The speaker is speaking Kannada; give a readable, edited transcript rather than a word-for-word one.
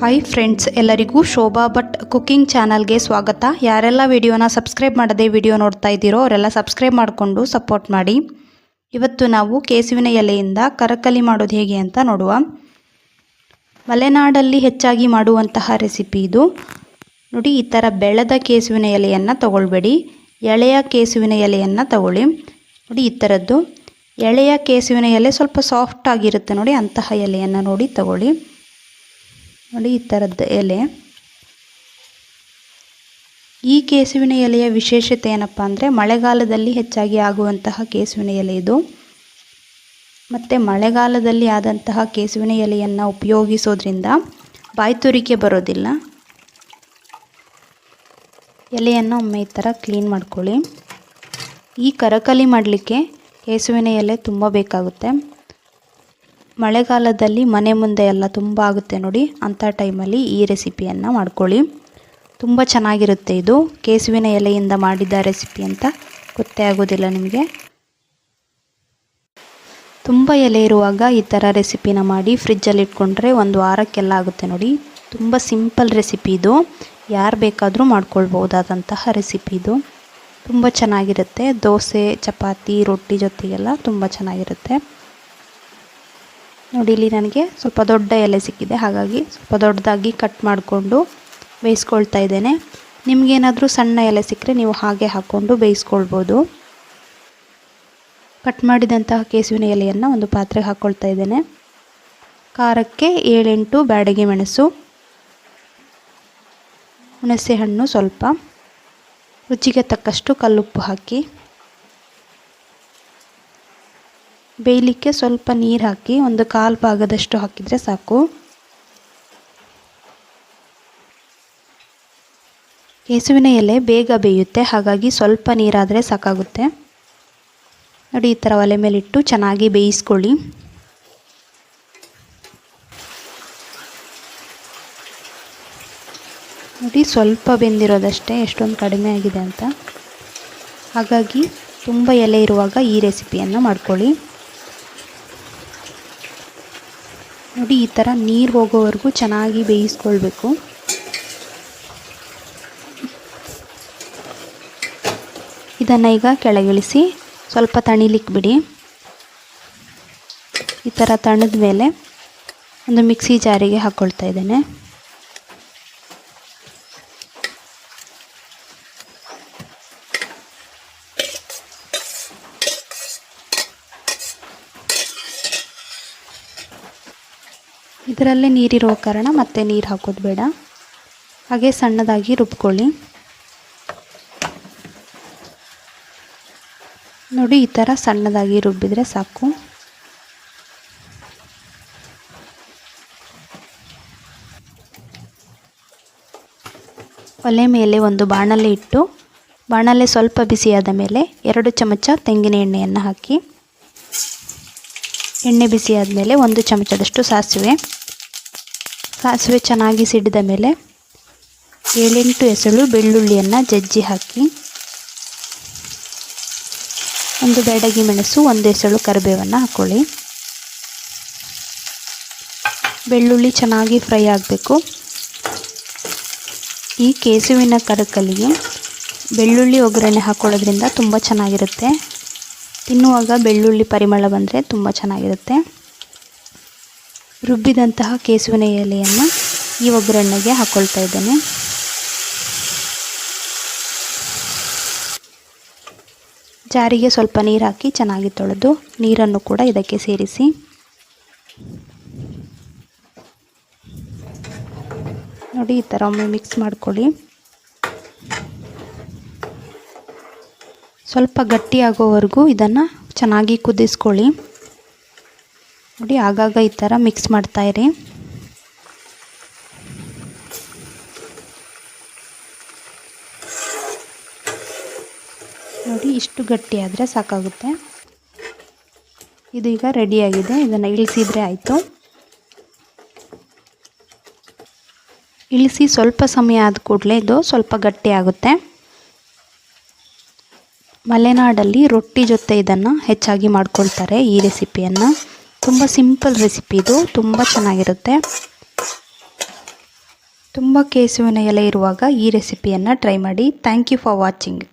ಹಾಯ್ ಫ್ರೆಂಡ್ಸ್, ಎಲ್ಲರಿಗೂ ಶೋಭಾ ಭಟ್ ಕುಕಿಂಗ್ ಚಾನಲ್ಗೆ ಸ್ವಾಗತ. ಯಾರೆಲ್ಲ ವಿಡಿಯೋನ ಸಬ್ಸ್ಕ್ರೈಬ್ ಮಾಡದೆ ವಿಡಿಯೋ ನೋಡ್ತಾ ಇದ್ದೀರೋ ಅವರೆಲ್ಲ ಸಬ್ಸ್ಕ್ರೈಬ್ ಮಾಡಿಕೊಂಡು ಸಪೋರ್ಟ್ ಮಾಡಿ. ಇವತ್ತು ನಾವು ಕೆಸುವಿನ ಎಲೆಯಿಂದ ಕರಕಲಿ ಮಾಡೋದು ಹೇಗೆ ಅಂತ ನೋಡುವ. ಮಲೆನಾಡಲ್ಲಿ ಹೆಚ್ಚಾಗಿ ಮಾಡುವಂತಹ ರೆಸಿಪಿ ಇದು. ನೋಡಿ, ಈ ಥರ ಬೆಳೆದ ಕೆಸುವಿನ ಎಲೆಯನ್ನು ತಗೊಳ್ಬೇಡಿ, ಎಳೆಯ ಕೆಸುವಿನ ಎಲೆಯನ್ನು ತಗೊಳ್ಳಿ. ನೋಡಿ, ಈ ಥರದ್ದು ಎಳೆಯ ಕೆಸುವಿನ ಎಲೆ ಸ್ವಲ್ಪ ಸಾಫ್ಟ್ ಆಗಿರುತ್ತೆ ನೋಡಿ, ಅಂತಹ ಎಲೆಯನ್ನು ನೋಡಿ ತಗೊಳ್ಳಿ. ನೋಡಿ, ಈ ಥರದ್ದು ಎಲೆ. ಈ ಕೆಸುವಿನ ಎಲೆಯ ವಿಶೇಷತೆ ಏನಪ್ಪ ಅಂದರೆ ಮಳೆಗಾಲದಲ್ಲಿ ಹೆಚ್ಚಾಗಿ ಆಗುವಂತಹ ಕೆಸುವಿನ ಎಲೆ ಇದು. ಮತ್ತು ಮಳೆಗಾಲದಲ್ಲಿ ಆದಂತಹ ಕೆಸುವಿನ ಎಲೆಯನ್ನು ಉಪಯೋಗಿಸೋದ್ರಿಂದ ಬಾಯ್ತುರಿಕೆ ಬರೋದಿಲ್ಲ. ಎಲೆಯನ್ನು ಒಮ್ಮೆ ಈ ಥರ ಕ್ಲೀನ್ ಮಾಡ್ಕೊಳ್ಳಿ. ಈ ಕರಕಲಿ ಮಾಡಲಿಕ್ಕೆ ಕೆಸುವಿನ ಎಲೆ ತುಂಬ ಬೇಕಾಗುತ್ತೆ. ಮಳೆಗಾಲದಲ್ಲಿ ಮನೆ ಮುಂದೆ ಎಲ್ಲ ತುಂಬ ಆಗುತ್ತೆ ನೋಡಿ, ಅಂಥ ಟೈಮಲ್ಲಿ ಈ ರೆಸಿಪಿಯನ್ನು ಮಾಡ್ಕೊಳ್ಳಿ. ತುಂಬ ಚೆನ್ನಾಗಿರುತ್ತೆ ಇದು. ಕೆಸುವಿನ ಎಲೆಯಿಂದ ಮಾಡಿದ ರೆಸಿಪಿ ಅಂತ ಗೊತ್ತೇ ಆಗೋದಿಲ್ಲ ನಿಮಗೆ. ತುಂಬ ಎಲೆ ಇರುವಾಗ ಈ ಥರ ರೆಸಿಪಿನ ಮಾಡಿ ಫ್ರಿಜ್ಜಲ್ಲಿ ಇಟ್ಕೊಂಡ್ರೆ ಒಂದು ವಾರಕ್ಕೆಲ್ಲ ಆಗುತ್ತೆ ನೋಡಿ. ತುಂಬ ಸಿಂಪಲ್ ರೆಸಿಪಿ ಇದು, ಯಾರು ಬೇಕಾದರೂ ಮಾಡ್ಕೊಳ್ಬೋದಾದಂತಹ ರೆಸಿಪಿ ಇದು. ತುಂಬ ಚೆನ್ನಾಗಿರುತ್ತೆ. ದೋಸೆ, ಚಪಾತಿ, ರೊಟ್ಟಿ ಜೊತೆಗೆಲ್ಲ ತುಂಬ ಚೆನ್ನಾಗಿರುತ್ತೆ. ನೋಡಿ, ಇಲ್ಲಿ ನನಗೆ ಸ್ವಲ್ಪ ದೊಡ್ಡ ಎಲೆ ಸಿಕ್ಕಿದೆ, ಹಾಗಾಗಿ ಸ್ವಲ್ಪ ದೊಡ್ಡದಾಗಿ ಕಟ್ ಮಾಡಿಕೊಂಡು ಬೇಯಿಸ್ಕೊಳ್ತಾ ಇದ್ದೇನೆ. ನಿಮಗೇನಾದರೂ ಸಣ್ಣ ಎಲೆ ಸಿಕ್ಕರೆ ನೀವು ಹಾಗೆ ಹಾಕ್ಕೊಂಡು ಬೇಯಿಸ್ಕೊಳ್ಬೋದು. ಕಟ್ ಮಾಡಿದಂತಹ ಕೆಸುವಿನ ಎಲೆಯನ್ನು ಒಂದು ಪಾತ್ರೆಗೆ ಹಾಕ್ಕೊಳ್ತಾ ಇದ್ದೇನೆ. ಖಾರಕ್ಕೆ 7-8 ಬ್ಯಾಡಗಿ ಮೆಣಸು, ಹುಣಸೆ ಹಣ್ಣು ಸ್ವಲ್ಪ, ರುಚಿಗೆ ತಕ್ಕಷ್ಟು ಕಲ್ಲುಪ್ಪು ಹಾಕಿ ಬೇಯಲಿಕ್ಕೆ ಸ್ವಲ್ಪ ನೀರು ಹಾಕಿ ಒಂದು 1/4 ಭಾಗದಷ್ಟು ಹಾಕಿದರೆ ಸಾಕು. ಕೆಸುವಿನ ಎಲೆ ಬೇಗ ಬೇಯುತ್ತೆ, ಹಾಗಾಗಿ ಸ್ವಲ್ಪ ನೀರಾದರೆ ಸಾಕಾಗುತ್ತೆ. ನೋಡಿ, ಈ ಥರ ಒಲೆ ಮೇಲಿಟ್ಟು ಚೆನ್ನಾಗಿ ಬೇಯಿಸ್ಕೊಳ್ಳಿ. ನೋಡಿ, ಸ್ವಲ್ಪ ಬೆಂದಿರೋದಷ್ಟೇ, ಎಷ್ಟೊಂದು ಕಡಿಮೆ ಆಗಿದೆ ಅಂತ. ಹಾಗಾಗಿ ತುಂಬ ಎಲೆ ಇರುವಾಗ ಈ ರೆಸಿಪಿಯನ್ನು ಮಾಡ್ಕೊಳ್ಳಿ. ನೋಡಿ, ಈ ಥರ ನೀರು ಹೋಗೋವರೆಗೂ ಚೆನ್ನಾಗಿ ಬೇಯಿಸ್ಕೊಳ್ಬೇಕು. ಇದನ್ನು ಈಗ ಕೆಳಗಿಳಿಸಿ ಸ್ವಲ್ಪ ತಣಿಲಿಕ್ಕೆ ಬಿಡಿ. ಈ ಥರ ತಣಿದ ಮೇಲೆ ಒಂದು ಮಿಕ್ಸಿ ಜಾರಿಗೆ ಹಾಕ್ಕೊಳ್ತಾ ಇದ್ದೇನೆ. ಇದರಲ್ಲೇ ನೀರಿರೋ ಕಾರಣ ಮತ್ತೆ ನೀರು ಹಾಕೋದು ಬೇಡ, ಹಾಗೆ ಸಣ್ಣದಾಗಿ ರುಬ್ಕೊಳ್ಳಿ. ನೋಡಿ, ಈ ಥರ ಸಣ್ಣದಾಗಿ ರುಬ್ಬಿದರೆ ಸಾಕು. ಒಲೆ ಮೇಲೆ ಒಂದು ಬಾಣಲೆ ಇಟ್ಟು, ಬಾಣಲೆ ಸ್ವಲ್ಪ ಬಿಸಿಯಾದ ಮೇಲೆ 2 ಚಮಚ ತೆಂಗಿನ ಎಣ್ಣೆಯನ್ನು ಹಾಕಿ, ಎಣ್ಣೆ ಬಿಸಿಯಾದ ಮೇಲೆ 1 ಚಮಚದಷ್ಟು ಸಾಸಿವೆ ಚೆನ್ನಾಗಿ ಸಿಡಿದ ಮೇಲೆ 7-8 ಎಸಳು ಬೆಳ್ಳುಳ್ಳಿಯನ್ನು ಜಜ್ಜಿ ಹಾಕಿ, 1 ಬ್ಯಾಡಗಿ ಮೆಣಸು, 1 ಎಸಳು ಕರಿಬೇವನ್ನು ಹಾಕ್ಕೊಳ್ಳಿ. ಬೆಳ್ಳುಳ್ಳಿ ಚೆನ್ನಾಗಿ ಫ್ರೈ ಆಗಬೇಕು. ಈ ಕೆಸುವಿನ ಕರಕಲಿಗೆ ಬೆಳ್ಳುಳ್ಳಿ ಒಗ್ಗರಣೆ ಹಾಕ್ಕೊಳ್ಳೋದ್ರಿಂದ ತುಂಬ ಚೆನ್ನಾಗಿರುತ್ತೆ. ತಿನ್ನುವಾಗ ಬೆಳ್ಳುಳ್ಳಿ ಪರಿಮಳ ಬಂದರೆ ತುಂಬ ಚೆನ್ನಾಗಿರುತ್ತೆ. ರುಬ್ಬಿದಂತಹ ಕೆಸುವಿನ ಎಲೆಯನ್ನು ಈ ಒಗ್ಗರಣೆಗೆ ಹಾಕ್ಕೊಳ್ತಾ ಇದ್ದೇನೆ. ಜಾರಿಗೆ ಸ್ವಲ್ಪ ನೀರು ಹಾಕಿ ಚೆನ್ನಾಗಿ ತೊಳೆದು ನೀರನ್ನು ಕೂಡ ಇದಕ್ಕೆ ಸೇರಿಸಿ. ನೋಡಿ, ಈ ಥರ ಒಮ್ಮೆ ಮಿಕ್ಸ್ ಮಾಡ್ಕೊಳ್ಳಿ. ಸ್ವಲ್ಪ ಗಟ್ಟಿಯಾಗೋವರೆಗೂ ಇದನ್ನು ಚೆನ್ನಾಗಿ ಕುದಿಸ್ಕೊಳ್ಳಿ. ನೋಡಿ, ಆಗಾಗ ಈ ಥರ ಮಿಕ್ಸ್ ಮಾಡ್ತಾಯಿರಿ. ನೋಡಿ, ಇಷ್ಟು ಗಟ್ಟಿಯಾದರೆ ಸಾಕಾಗುತ್ತೆ. ಇದು ಈಗ ರೆಡಿಯಾಗಿದೆ. ಇದನ್ನು ಇಳಿಸಿದರೆ ಆಯಿತು. ಇಳಿಸಿ ಸ್ವಲ್ಪ ಸಮಯ ಆದ ಕೂಡಲೇ ಇದು ಸ್ವಲ್ಪ ಗಟ್ಟಿ ಆಗುತ್ತೆ. ಮಲೆನಾಡಲ್ಲಿ ರೊಟ್ಟಿ ಜೊತೆ ಇದನ್ನು ಹೆಚ್ಚಾಗಿ ಮಾಡ್ಕೊಳ್ತಾರೆ ಈ ರೆಸಿಪಿಯನ್ನು. ತುಂಬ ಸಿಂಪಲ್ ರೆಸಿಪಿ ಇದು, ತುಂಬ ಚೆನ್ನಾಗಿರುತ್ತೆ. ತುಂಬ ಕೆಸುವಿನ ಎಲೆ ಇರುವಾಗ ಈ ರೆಸಿಪಿಯನ್ನು ಟ್ರೈ ಮಾಡಿ. Thank you for watching.